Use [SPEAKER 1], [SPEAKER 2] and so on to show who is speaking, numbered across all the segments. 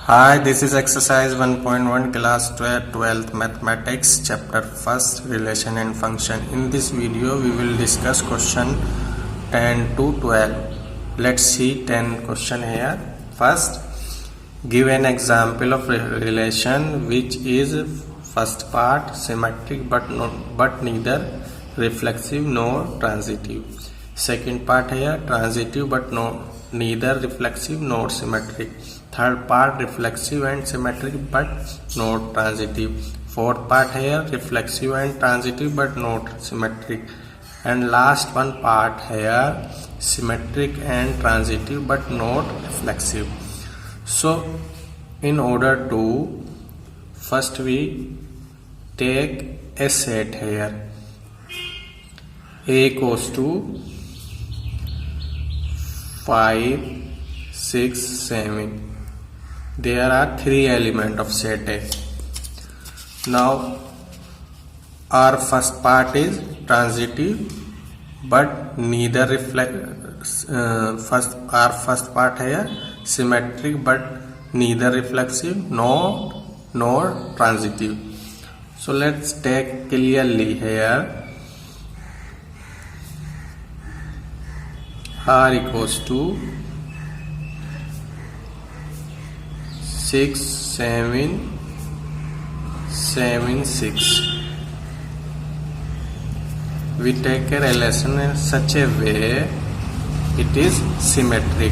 [SPEAKER 1] Hi, this is exercise 1.1 class 12th mathematics chapter 1st relation and function. In this video we will discuss question 10 to 12. Let's see 10 question here. First, give an example of relation which is first part symmetric but neither reflexive nor transitive. Second part here transitive but neither reflexive nor symmetric. Third part reflexive and symmetric but not transitive. Fourth part here reflexive and transitive but not symmetric. And last one part here symmetric and transitive but not reflexive. So in order to first we take a set here. A equals to 5, 6, 7. There are 3 elements of set A. Now our first part is transitive but neither our first part here symmetric but neither reflexive nor transitive. So let's take clearly here R equals to 6, 7, 7, 6. We take a relation in such a way it is symmetric,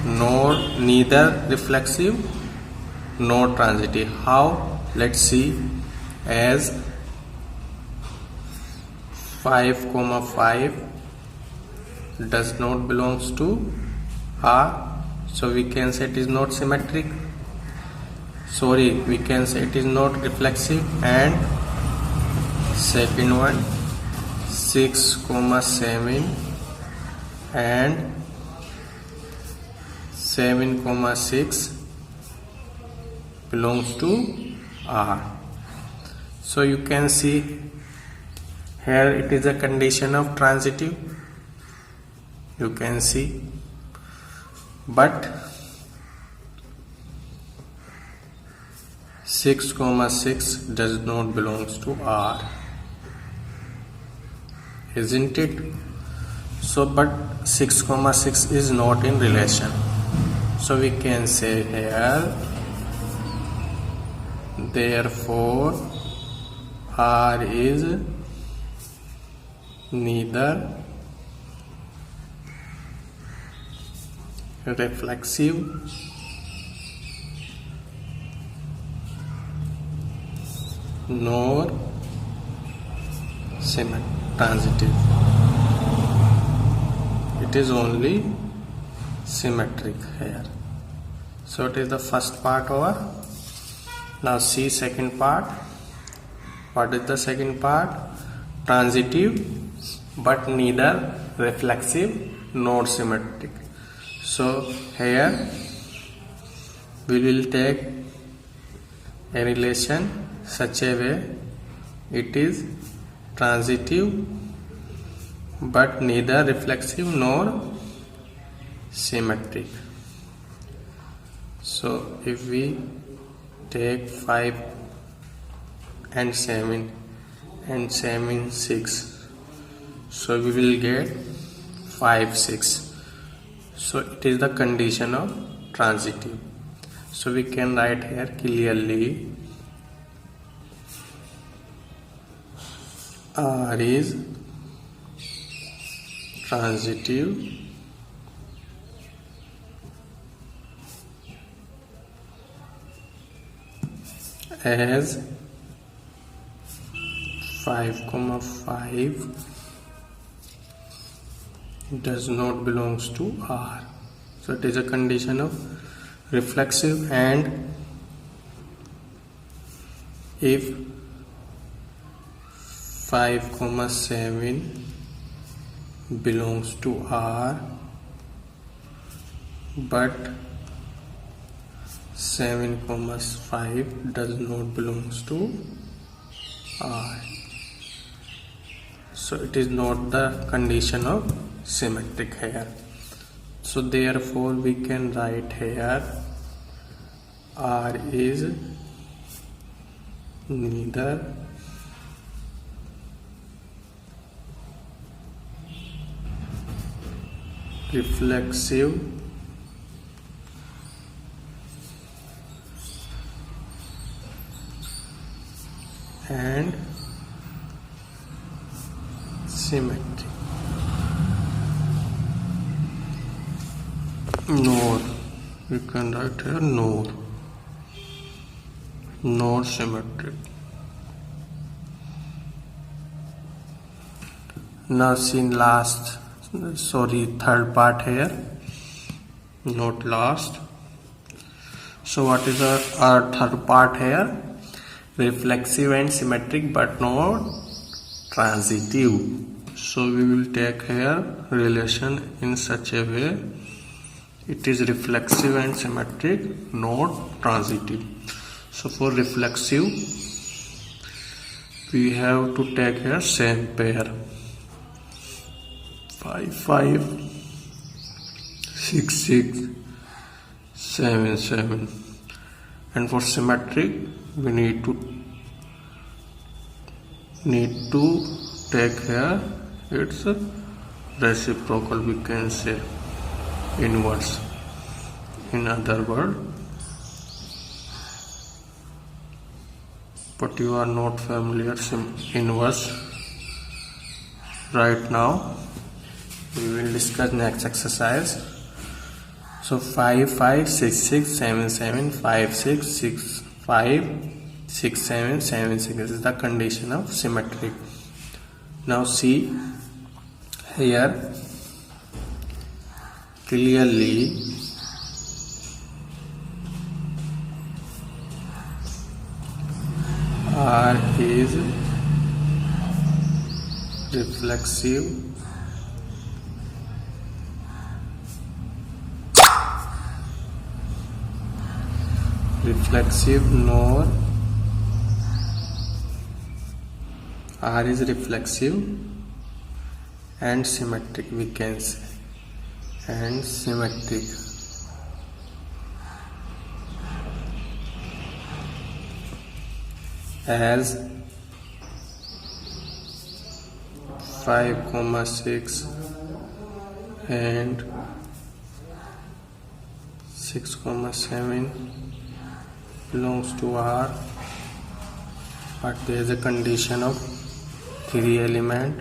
[SPEAKER 1] neither reflexive nor transitive. How? Let's see. As 5, 5 does not belongs to R, so we can say it is not symmetric. We can say it is not reflexive. And second one 6, 7 and 7, 6 belongs to R. So you can see here it is a condition of transitive. You can see, but 6, 6 does not belongs to R, isn't it? So but 6, 6 is not in relation, so we can say here therefore R is neither reflexive nor transitive. It is only symmetric here. So it is the first part over. Now see second part. What is the second part? Transitive but neither reflexive nor symmetric. So here we will take a relation such a way it is transitive but neither reflexive nor symmetric. So if we take 5 and 7 and 7, 6, so we will get 5, 6. So it is the condition of transitive. So we can write here clearly R is transitive as 5, 5 does not belongs to R. So it is a condition of reflexive, and if 5, 7 belongs to R but 7, 5 does not belongs to R, so it is not the condition of symmetric here. So therefore we can write here R is neither reflexive and symmetric, nor we can write here nor symmetric. Now see third part here, not last. So what is our third part here? Reflexive and symmetric but not transitive. So we will take here relation in such a way it is reflexive and symmetric, not transitive. So for reflexive we have to take here same pair 5 5 6 6 7 7, and for symmetric we need to take here its reciprocal, we can say inverse. In other words, but you are not familiar inverse right now. We will discuss next exercise. So 5 5 6 6 7 7 5 6 6 5 6 7 7 6. This is the condition of symmetry. Now see here clearly R is reflexive nor R is reflexive and symmetric, we can say, and symmetric. As 5, 6 and 6, 7 belongs to R, but there is a condition of 3 element,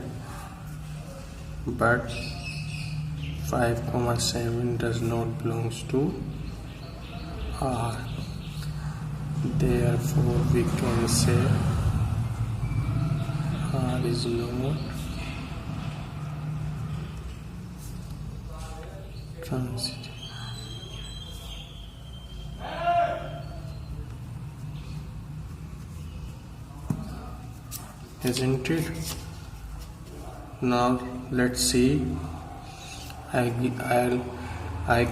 [SPEAKER 1] but 5, 7 does not belongs to R. Therefore we can say R is not transitive. Isn't it? Now let's see. I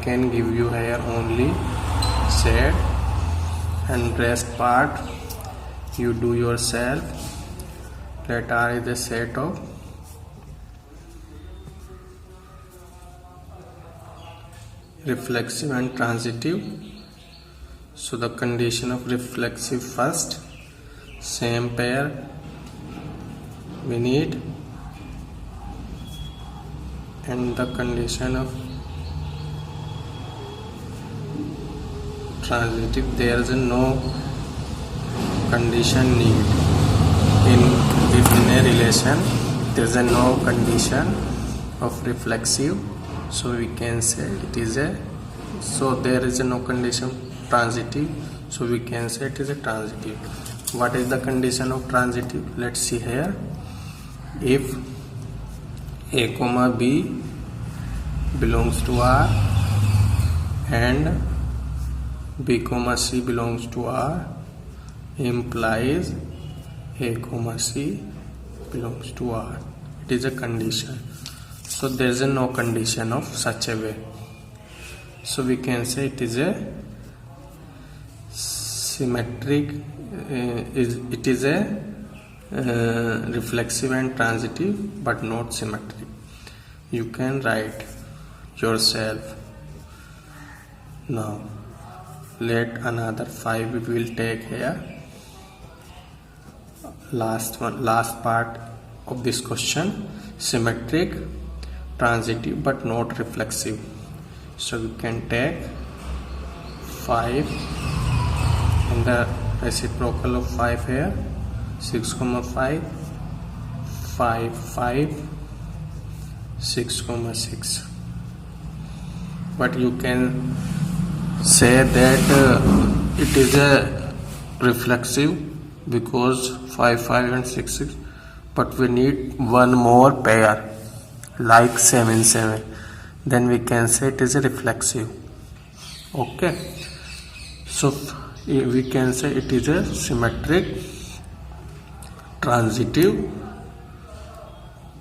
[SPEAKER 1] can give you here only set, and rest part you do yourself. Let R is a set of reflexive and transitive. So the condition of reflexive first, same pair we need, and the condition of transitive, there is no condition need. If in a relation there is no condition of reflexive, so we can say it is a, so there is no condition transitive, so we can say it is a transitive. What is the condition of transitive? Let's see here. If A, B belongs to R and B, C belongs to R, implies A, C belongs to R. It is a condition. So there is no condition of such a way. So we can say it is a symmetric, it is a reflexive and transitive but not symmetric. You can write yourself. Now let another 5 we will take here. Last part of this question, symmetric, transitive but not reflexive. So we can take 5 and the reciprocal of 5 here, 6, 5, 5, 5, 6, 6. But you can say that it is a reflexive because 5, 5 and 6, 6. But we need one more pair like 7, 7. Then we can say it is a reflexive. Okay. So we can say it is a symmetric, transitive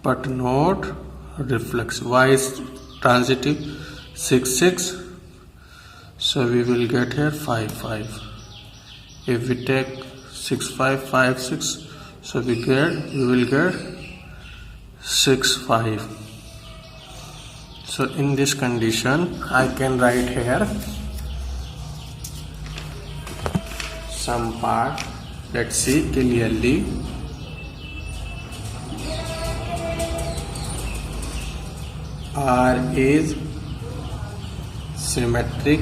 [SPEAKER 1] but not reflexive. Why is transitive? 6, 6. So we will get here 5, 5. If we take 6, 5, 5, 6, so we will get 6, 5. So in this condition, I can write here some part. Let's see clearly. R is symmetric,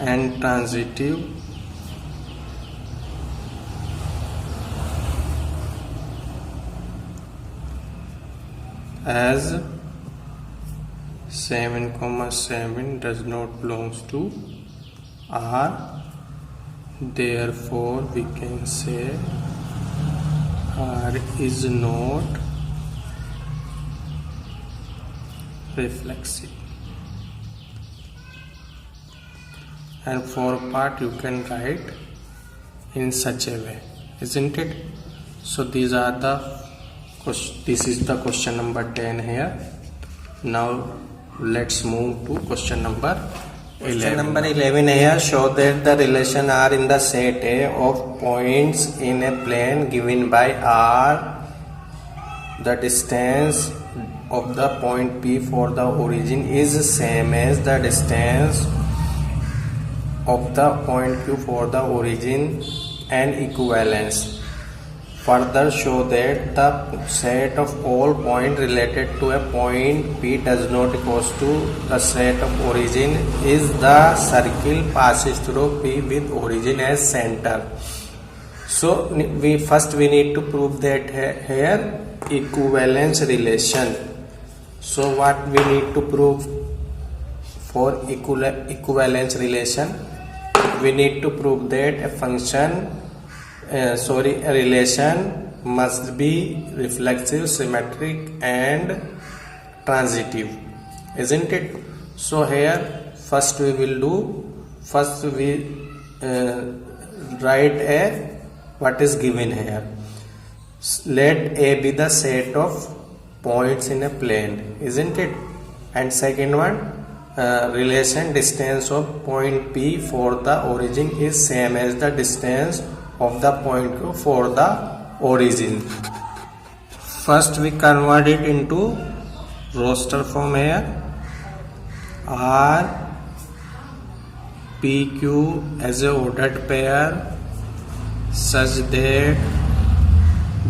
[SPEAKER 1] and transitive as 7, 7 does not belongs to R. Therefore we can say R is not reflexive. And for part you can write in such a way, isn't it? So this is the question number 10 here. Now let's move to question number 11. Question number 11 here, show that the relation R in the set A of points in a plane given by R, the distance of the point P for the origin is same as the distance of the point Q for the origin and equivalence. Further, show that the set of all points related to a point P does not equals to the set of origin is the circle passes through P with origin as center. So we need to prove that here equivalence relation. So what we need to prove for equivalence relation? We need to prove that a relation must be reflexive, symmetric and transitive, isn't it? So here first we write what is given here. Let A be the set of points in a plane, isn't it? And second one, relation distance of point P for the origin is same as the distance of the point Q for the origin. First we convert it into roster form here. R PQ as a ordered pair such that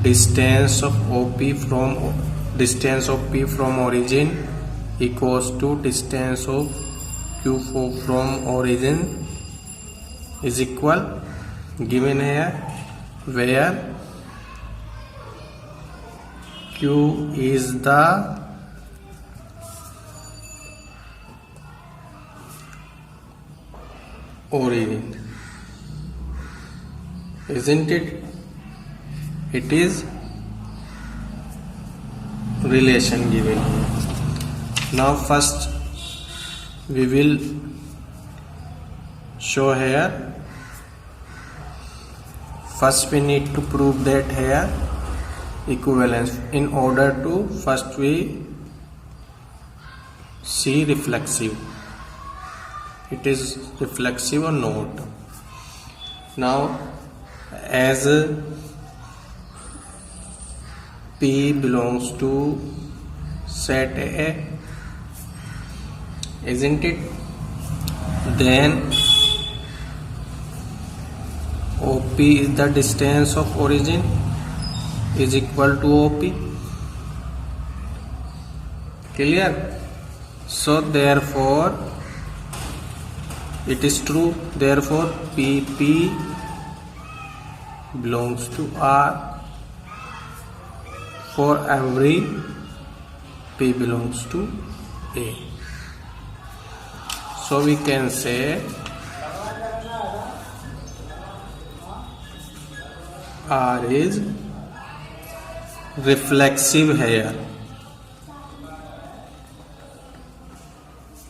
[SPEAKER 1] distance of P from origin equals to distance of Q from origin is equal, given here, where Q is the origin, isn't it? It is relation given here. Now first we will show here. First we need to prove that here equivalence. In order to first we see reflexive. It is reflexive or not. Now as P belongs to set A, isn't it? Then OP is the distance of origin is equal to OP. Clear? So therefore it is true, therefore PP belongs to R for every P belongs to A. So we can say R is reflexive here,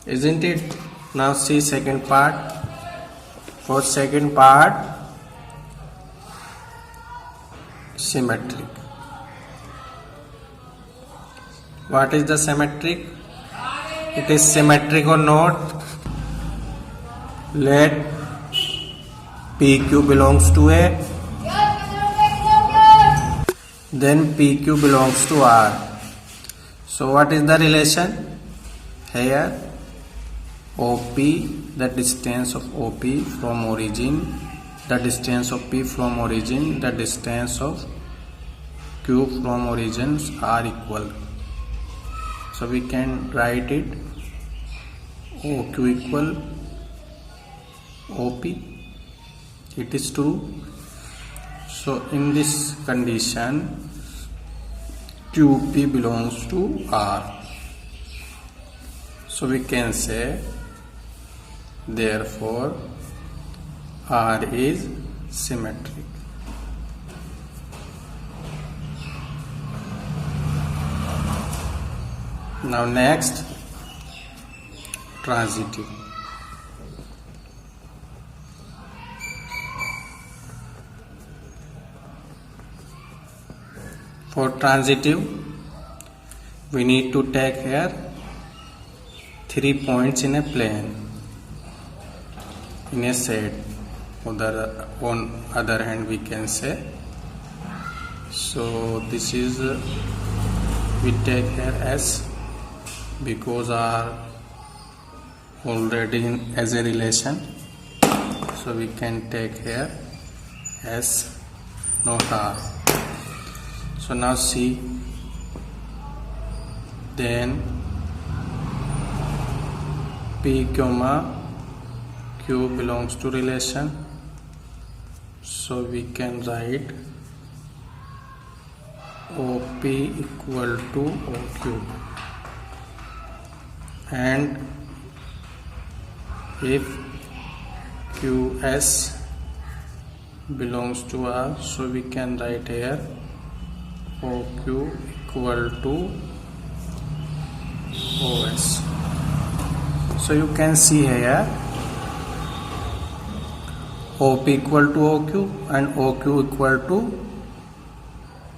[SPEAKER 1] isn't it? Now see second part. For second part, symmetric. What is the symmetric? It is symmetric or not? Let PQ belongs to A, then PQ belongs to R. So what is the relation? Here OP, the distance of OP from origin, the distance of P from origin, the distance of Q from origins are equal. So we can write it OQ equal OP. It is true. So in this condition QP belongs to R. So we can say therefore R is symmetric. Now next, transitive. For transitive, we need to take here 3 points in a plane in a set. On other hand, we can say, so this is we take here S because R already as a relation, so we can take here S not R. So now see, then P comma Q belongs to relation, so we can write OP equal to OQ, and if QS belongs to R, so we can write here OQ equal to OS. So you can see here OP equal to OQ and OQ equal to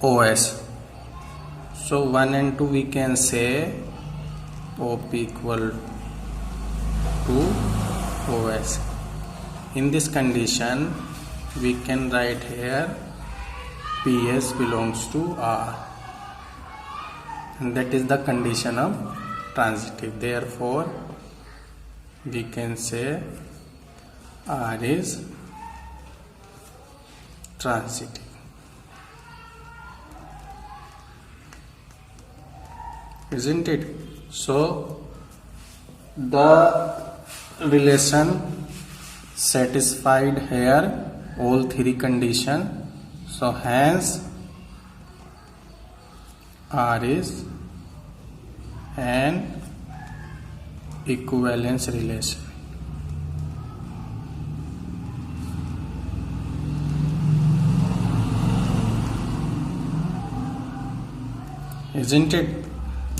[SPEAKER 1] OS. So 1 and 2 we can say OP equal to OS. In this condition we can write here PS belongs to R, and that is the condition of transitive. Therefore we can say R is transitive, isn't it? So the relation satisfied here all 3 conditions, so hence R is an equivalence relation. Isn't it?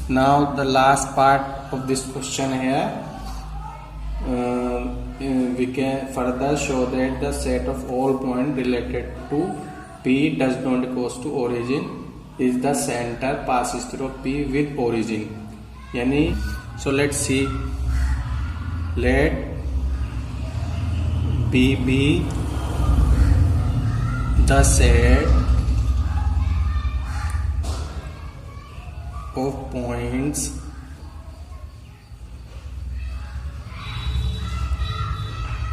[SPEAKER 1] Now the last part of this question here, we can further show that the set of all points related to P does not goes to origin is the center passes through P with origin. Yani, so let's see, let P be the set of points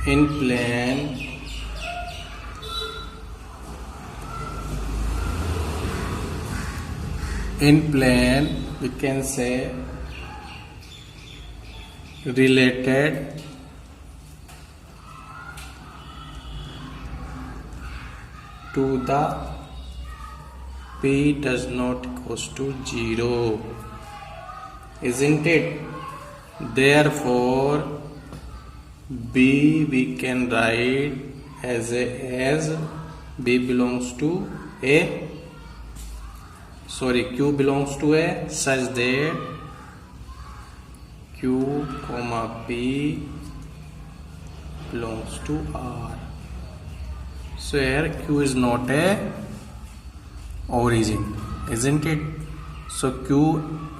[SPEAKER 1] in plane we can say related to the p does not equals to 0, isn't it? Therefore b we can write as b belongs to a q belongs to a such that q comma p belongs to r. So here q is not a origin, isn't it? So q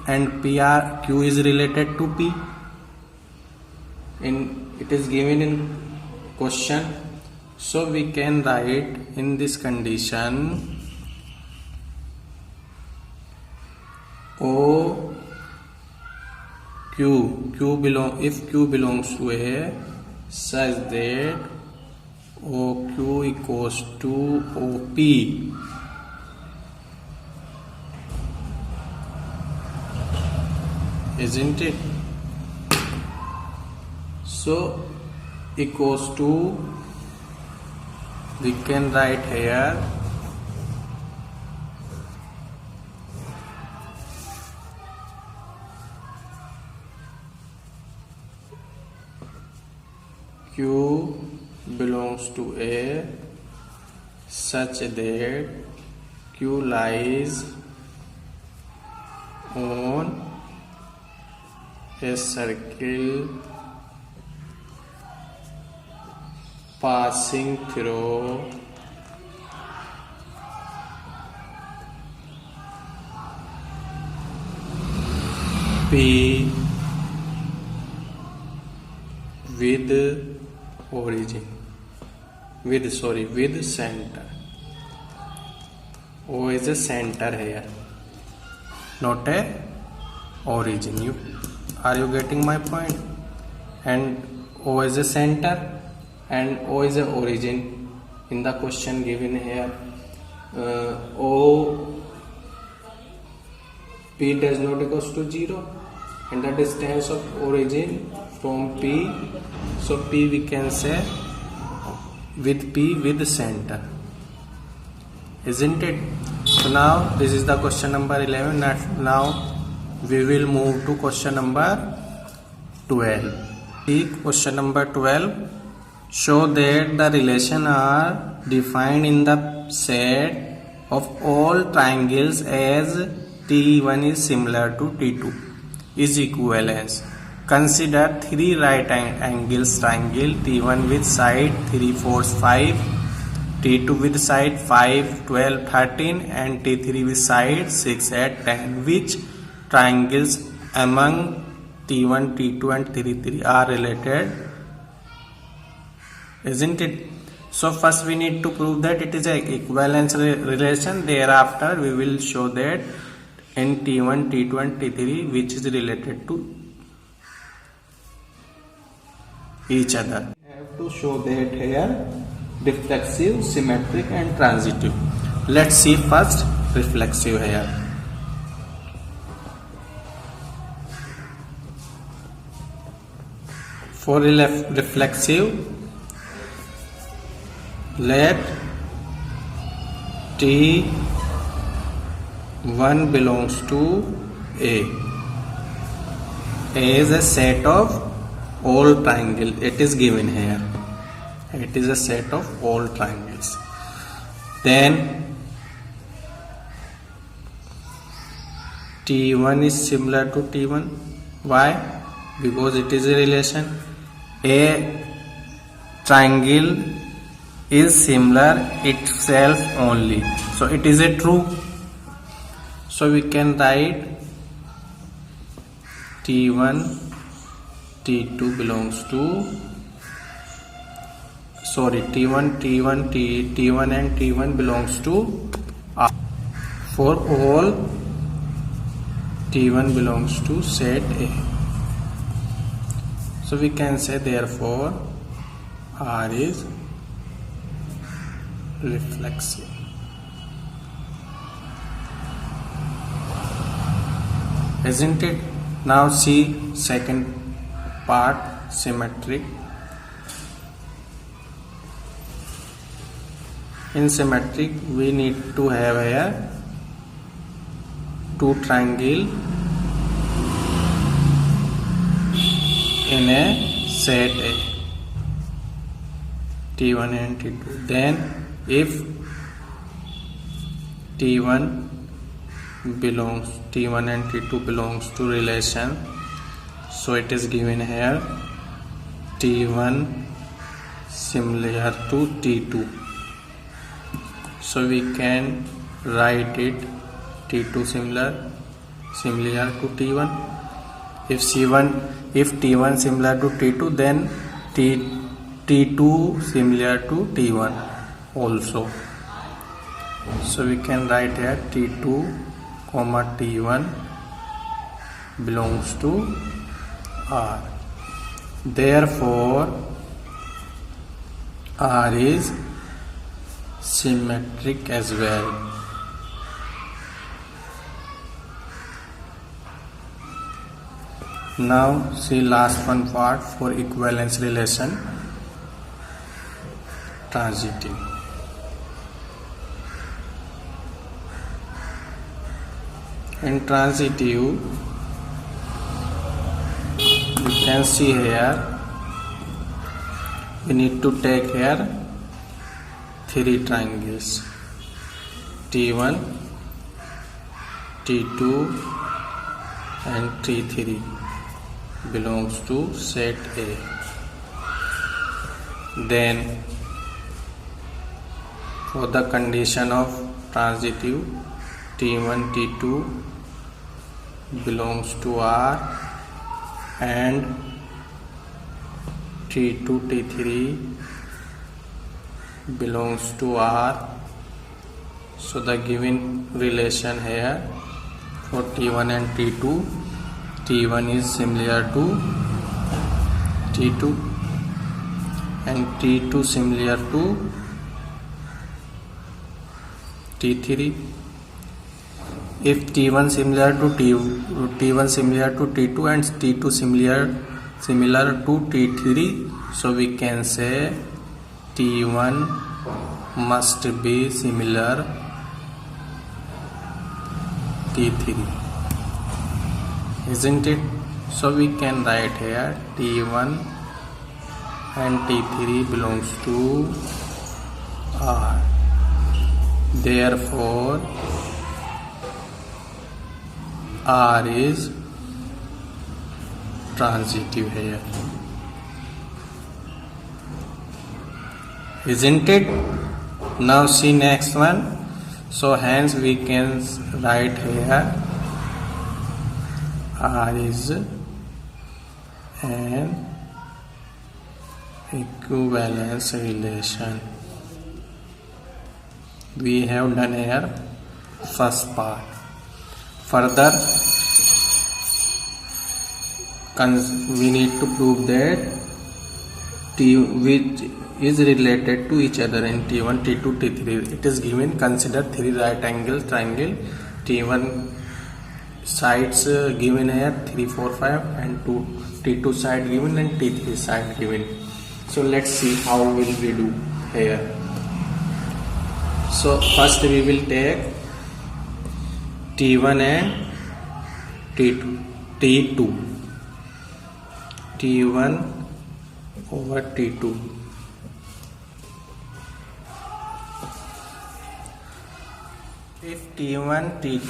[SPEAKER 1] and p are, q is related to p, it is given in question. So we can write in this condition O if q belongs to a such that OQ equals to OP, isn't it? So equals to, we can write here Q belongs to A such that Q lies on a circle passing through P with origin, with center. O is a center here, not a origin. Are you getting my point? And O is a center and O is a origin. In the question given here, O P does not equals to 0 and the distance of origin from P, so P we can say with P with center, isn't it? So now this is the question number 11. Now we will move to question number 12. See question number 12. Show that the relation are defined in the set of all triangles as T1 is similar to T2 is equivalence. Consider three right angles triangle, T1 with side 3, 4, 5, T2 with side 5, 12, 13 and T3 with side 6, 8, 10. Which triangles among T1, T2 and T3 are related, isn't it? So first we need to prove that it is an equivalence relation. Thereafter we will show that in T1, T2 and T3 which is related to each other. We have to show that here reflexive, symmetric and transitive. Let's see first reflexive here. For reflexive, let T1 belongs to A. A is a set of all triangles. It is given here. It is a set of all triangles. Then T1 is similar to T1. Why? Because it is a relation. A triangle is similar itself only. So it is a true. So we can write T1, T2 belongs to T1 and T1 belongs to R. For all T1 belongs to set A. So we can say therefore R is reflexive. Isn't it? Now see second part, symmetric. In symmetric we need to have here two triangle in a set A, T1 and T2. Then if T1 and T2 belongs to relation, so it is given here T1 similar to T2. So we can write it T2 similar to T1. If T1 similar to T2, then T2 similar to T1 also. So we can write here T2 comma T1 belongs to R. Therefore R is symmetric as well. Now see last one part for equivalence relation, transitive. In transitive you can see here we need to take here three triangles, T1, T2 and T3 belongs to set A. Then for the condition of transitive, T1, T2 belongs to R and T2, T3 belongs to R. So the given relation here for T1 and T2, T1 is similar to T2 and T2 similar to T3. If T1 similar to T1 similar to T2 and T2 similar to T3, so we can say T1 must be similar T3. Isn't it? So we can write here T1 and T3 belongs to R. Therefore R is transitive here. Isn't it? Now see next one. So hence we can write here R is an equivalence relation. We have done here first part. Further we need to prove that T which is related to each other in T1, T2, T3. It is given, consider three right angle triangle. T1 sides given here 3, 4, 5 and T2 side given and T3 side given. So let's see how will we do here. So first we will take T1 and T2, T1 over T2. If T1, T2,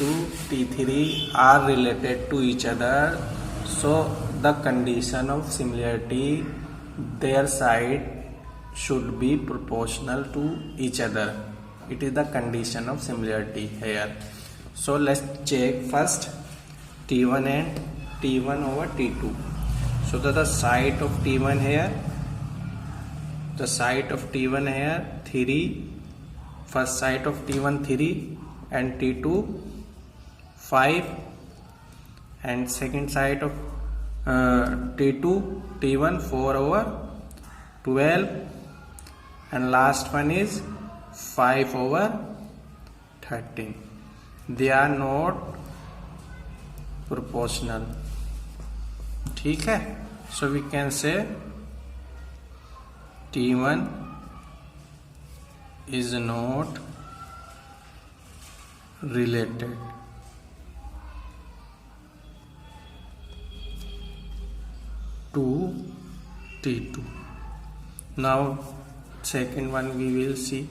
[SPEAKER 1] T3 are related to each other, so the condition of similarity, their side should be proportional to each other. It is the condition of similarity here. So let's check first T1 and T1 over T2. So the side of T1 here, the side of T1 here 3, first side of T1 3 and T2 5 and second side of T1 4/12, and last one is 5/13. They are not proportional. ठीक है, so we can say T1 is not related to T2. Now second one we will see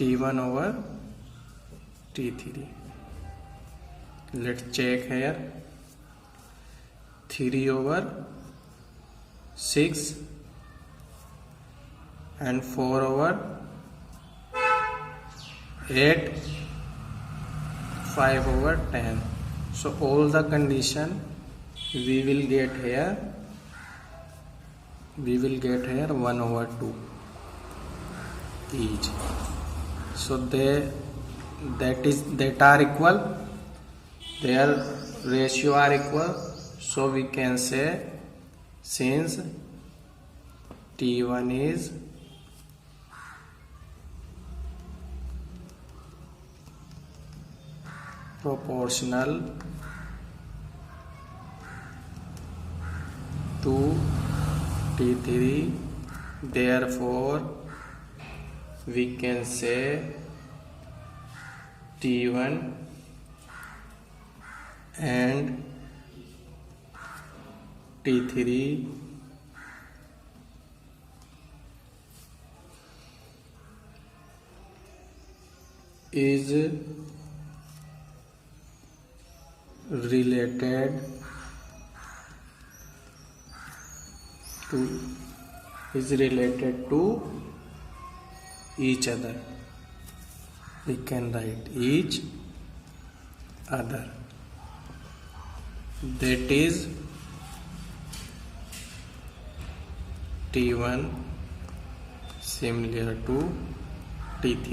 [SPEAKER 1] T1/T3. Let's check here. 3/6 and 4/8, 5/10. So all the condition we will get here 1/2 each. So that are equal, their ratio are equal. So we can say, since T1 is proportional to T3, therefore we can say T1 and T3 is related to each other. We can write each other, that is T1 similar to T3.